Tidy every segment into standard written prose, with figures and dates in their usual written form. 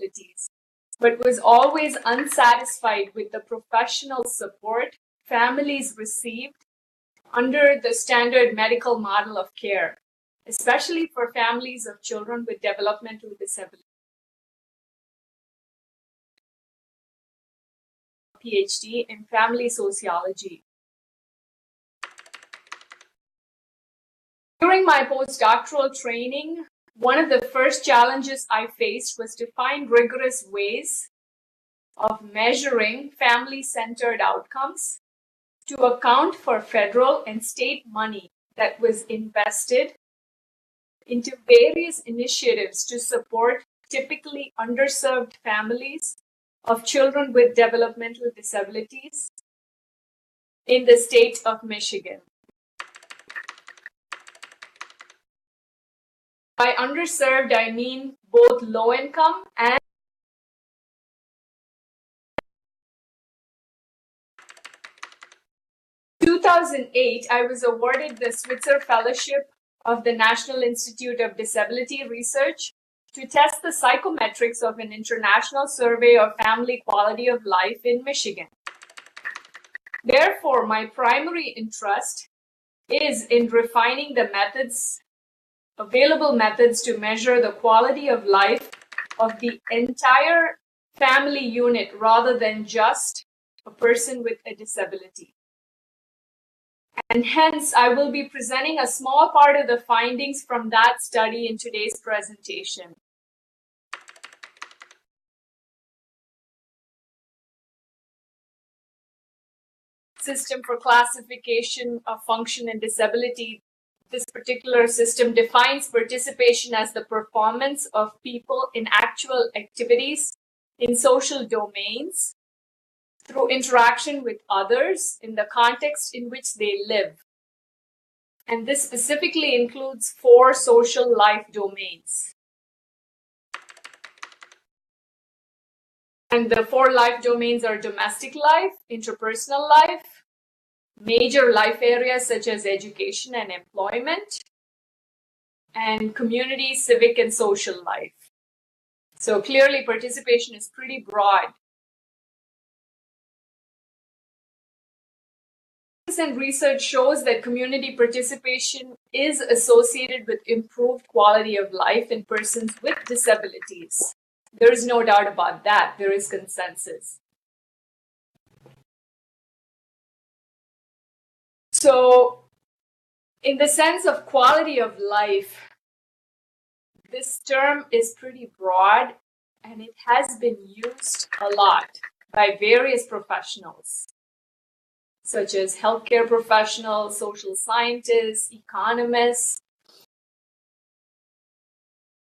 disabilities, but was always unsatisfied with the professional support families received under the standard medical model of care, especially for families of children with developmental disabilities. PhD in family sociology. During my postdoctoral training, one of the first challenges I faced was to find rigorous ways of measuring family-centered outcomes to account for federal and state money that was invested into various initiatives to support typically underserved families of children with developmental disabilities in the state of Michigan. By underserved, I mean both low income and in 2008, I was awarded the Switzer Fellowship of the National Institute of Disability Research to test the psychometrics of an international survey of family quality of life in Michigan. Therefore, my primary interest is in refining the available methods to measure the quality of life of the entire family unit rather than just a person with a disability. And hence, I will be presenting a small part of the findings from that study in today's presentation. System for classification of function and disability. This particular system defines participation as the performance of people in actual activities in social domains through interaction with others in the context in which they live. And this specifically includes 4 social life domains. And the 4 life domains are domestic life, interpersonal life, major life areas such as education and employment, and community, civic, and social life. So clearly participation is pretty broad. And research shows that community participation is associated with improved quality of life in persons with disabilities. There is no doubt about that. There is consensus. So, in the sense of quality of life, this term is pretty broad and it has been used a lot by various professionals, such as healthcare professionals, social scientists, economists.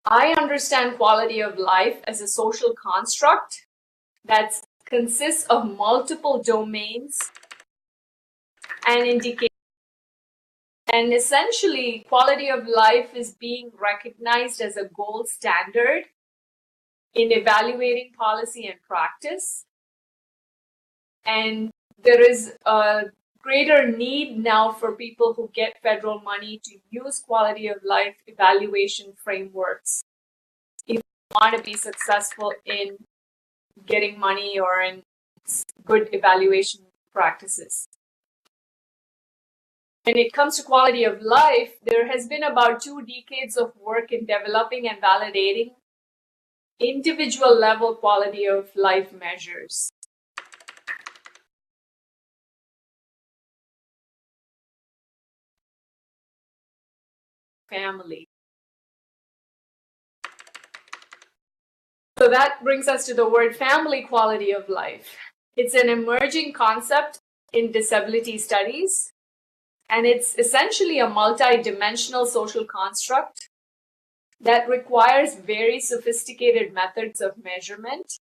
I understand quality of life as a social construct that consists of multiple domains and indicators. And essentially, quality of life is being recognized as a gold standard in evaluating policy and practice. And there is a greater need now for people who get federal money to use quality of life evaluation frameworks if you want to be successful in getting money or in good evaluation practices. When it comes to quality of life, there has been about 2 decades of work in developing and validating individual level quality of life measures. Family. So that brings us to the word family quality of life. It's an emerging concept in disability studies, and it's essentially a multi-dimensional social construct that requires very sophisticated methods of measurement.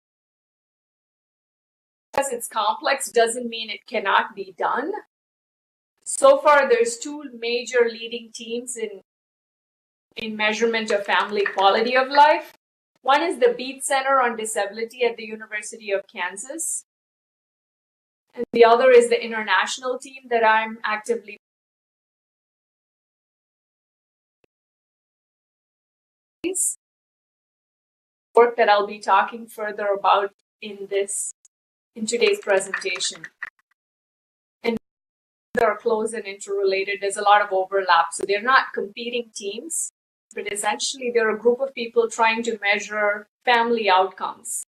Because it's complex doesn't mean it cannot be done. So far, there's 2 major leading teams in measurement of family quality of life. One is the Beat Center on Disability at the University of Kansas. And the other is the international team that I'm actively work that I'll be talking further about in today's presentation. And they're close and interrelated. There's a lot of overlap. So they're not competing teams, but essentially they're a group of people trying to measure family outcomes.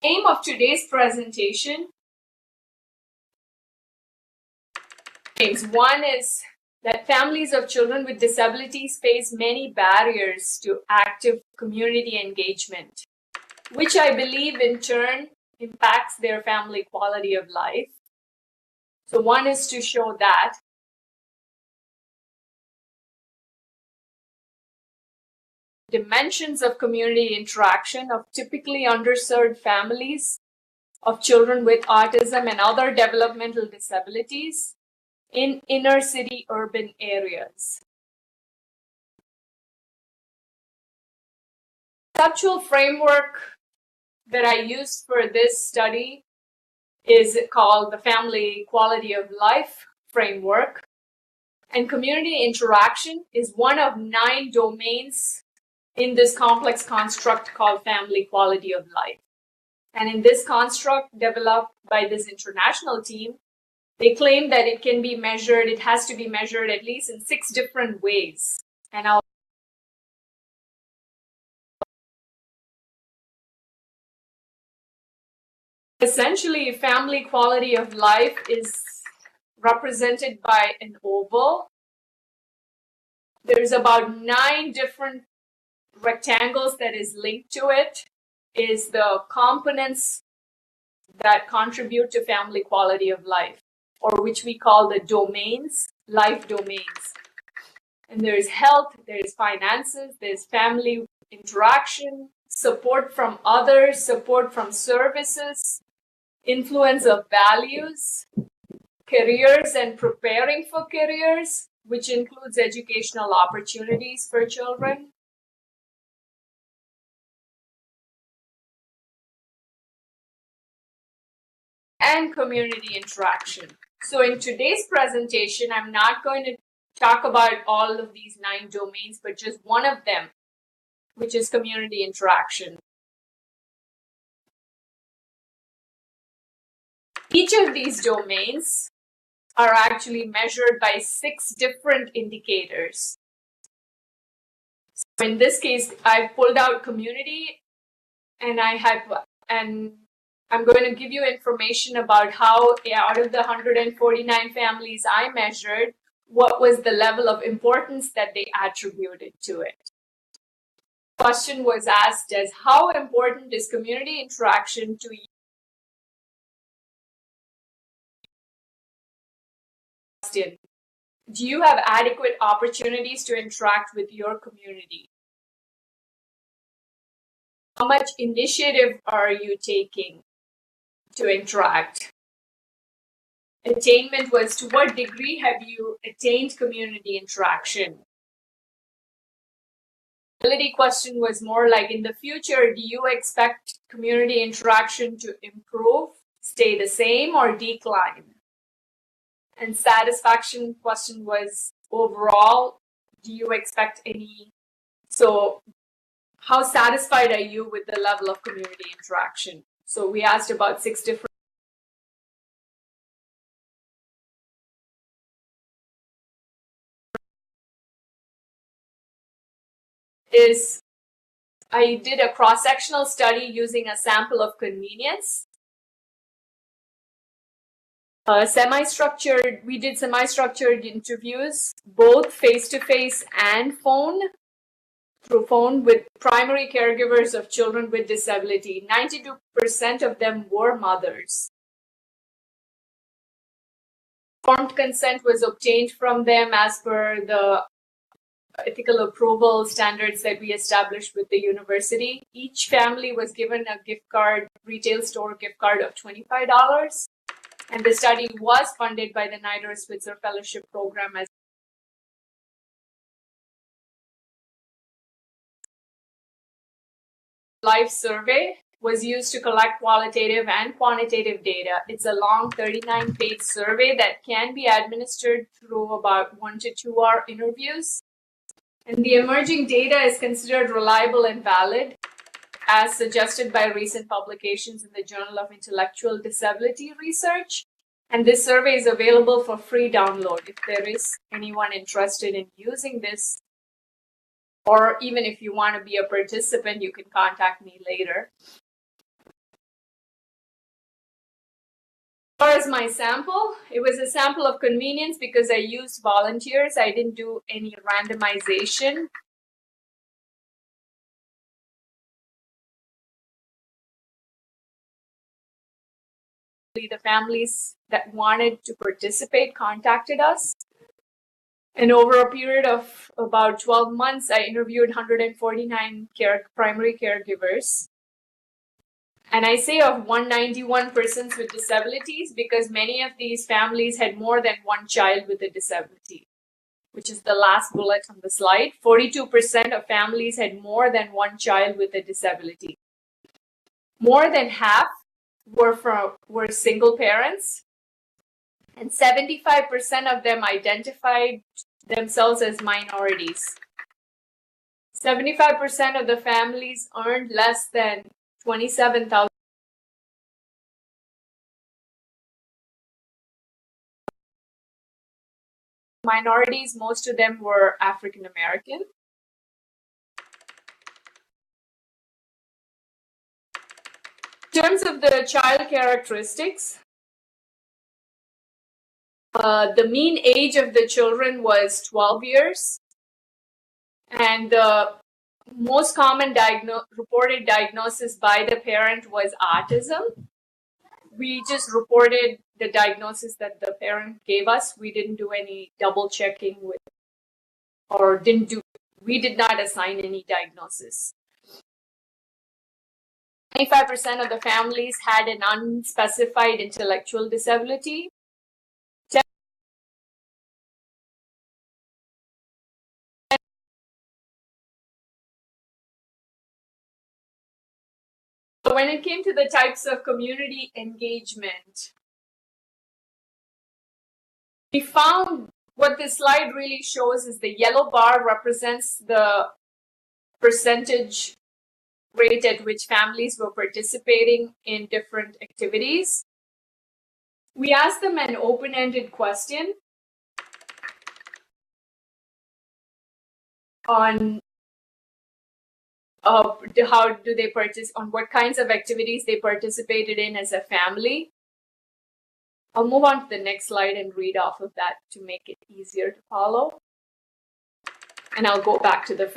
The aim of today's presentation is one is that families of children with disabilities face many barriers to active community engagement, which I believe in turn impacts their family quality of life. So one is to show that. Dimensions of community interaction of typically underserved families of children with autism and other developmental disabilities in inner city urban areas. The conceptual framework that I used for this study is called the Family Quality of Life Framework. And community interaction is one of 9 domains in this complex construct called family quality of life. And in this construct developed by this international team, they claim that it can be measured, it has to be measured at least in 6 different ways. And essentially, family quality of life is represented by an oval. There's about 9 different rectangles that is linked to it, is the components that contribute to family quality of life, or which we call the domains, life domains. And there's health, there's finances, there's family interaction, support from others, support from services, influence of values, careers and preparing for careers, which includes educational opportunities for children, and community interaction. So in today's presentation, I'm not going to talk about all of these 9 domains, but just one of them, which is community interaction. Each of these domains are actually measured by 6 different indicators. So in this case, I've pulled out community, and I'm going to give you information about how out of the 149 families I measured, what was the level of importance that they attributed to it. The question was asked as, how important is community interaction to you? Do you have adequate opportunities to interact with your community? How much initiative are you taking to interact? Attainment was, to what degree have you attained community interaction? Ability question was more like, in the future, do you expect community interaction to improve, stay the same, or decline? And satisfaction question was, overall, do you expect any? So how satisfied are you with the level of community interaction? So we asked about 6 different. I did a cross-sectional study using a sample of convenience. We did semi-structured interviews, both face-to-face and through phone, with primary caregivers of children with disability. 92% of them were mothers. Informed consent was obtained from them as per the ethical approval standards that we established with the university. Each family was given a gift card, retail store gift card of $25. And the study was funded by the Nider Switzer Fellowship Program as life survey was used to collect qualitative and quantitative data. It's a long 39-page survey that can be administered through about 1 to 2 hour interviews. And the emerging data is considered reliable and valid, as suggested by recent publications in the Journal of Intellectual Disability Research. And this survey is available for free download if there is anyone interested in using this, or even if you want to be a participant, you can contact me later. As far as my sample, it was a sample of convenience because I used volunteers. I didn't do any randomization. The families that wanted to participate contacted us. And over a period of about 12 months, I interviewed 149 primary caregivers. And I say of 191 persons with disabilities because many of these families had more than one child with a disability, which is the last bullet on the slide. 42% of families had more than one child with a disability. More than half were single parents, and 75% of them identified themselves as minorities. 75% of the families earned less than $27,000. Minorities, most of them were African American. In terms of the child characteristics, the mean age of the children was 12 years, and the most common reported diagnosis by the parent was autism. We just reported the diagnosis that the parent gave us. We didn't do any double checking with, or we did not assign any diagnosis. 25% of the families had an unspecified intellectual disability. When it came to the types of community engagement, we found what this slide really shows is the yellow bar represents the percentage rate at which families were participating in different activities. We asked them an open-ended question on how do they on what kinds of activities they participated in as a family. I'll move on to the next slide and read off of that to make it easier to follow. And I'll go back to the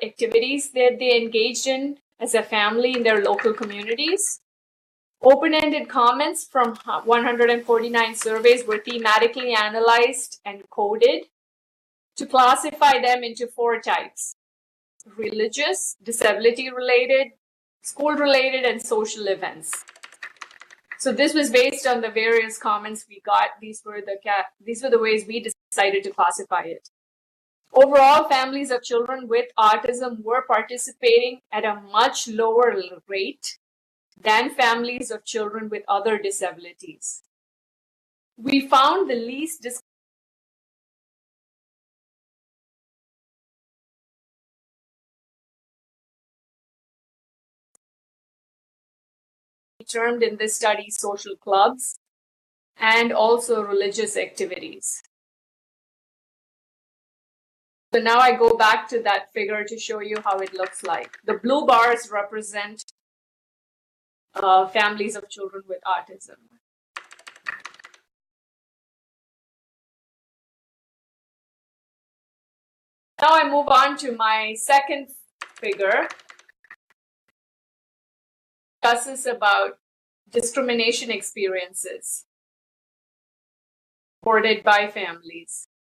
activities that they engaged in as a family in their local communities. Open-ended comments from 149 surveys were thematically analyzed and coded to classify them into 4 types: religious, disability-related, school-related, and social events. So this was based on the various comments we got. These were the ways we decided to classify it. Overall, families of children with autism were participating at a much lower rate than families of children with other disabilities. We found the least termed in this study social clubs and also religious activities. So now I go back to that figure to show you how it looks like. The blue bars represent families of children with autism. Now I move on to my second figure. Discusses about discrimination experiences reported by families.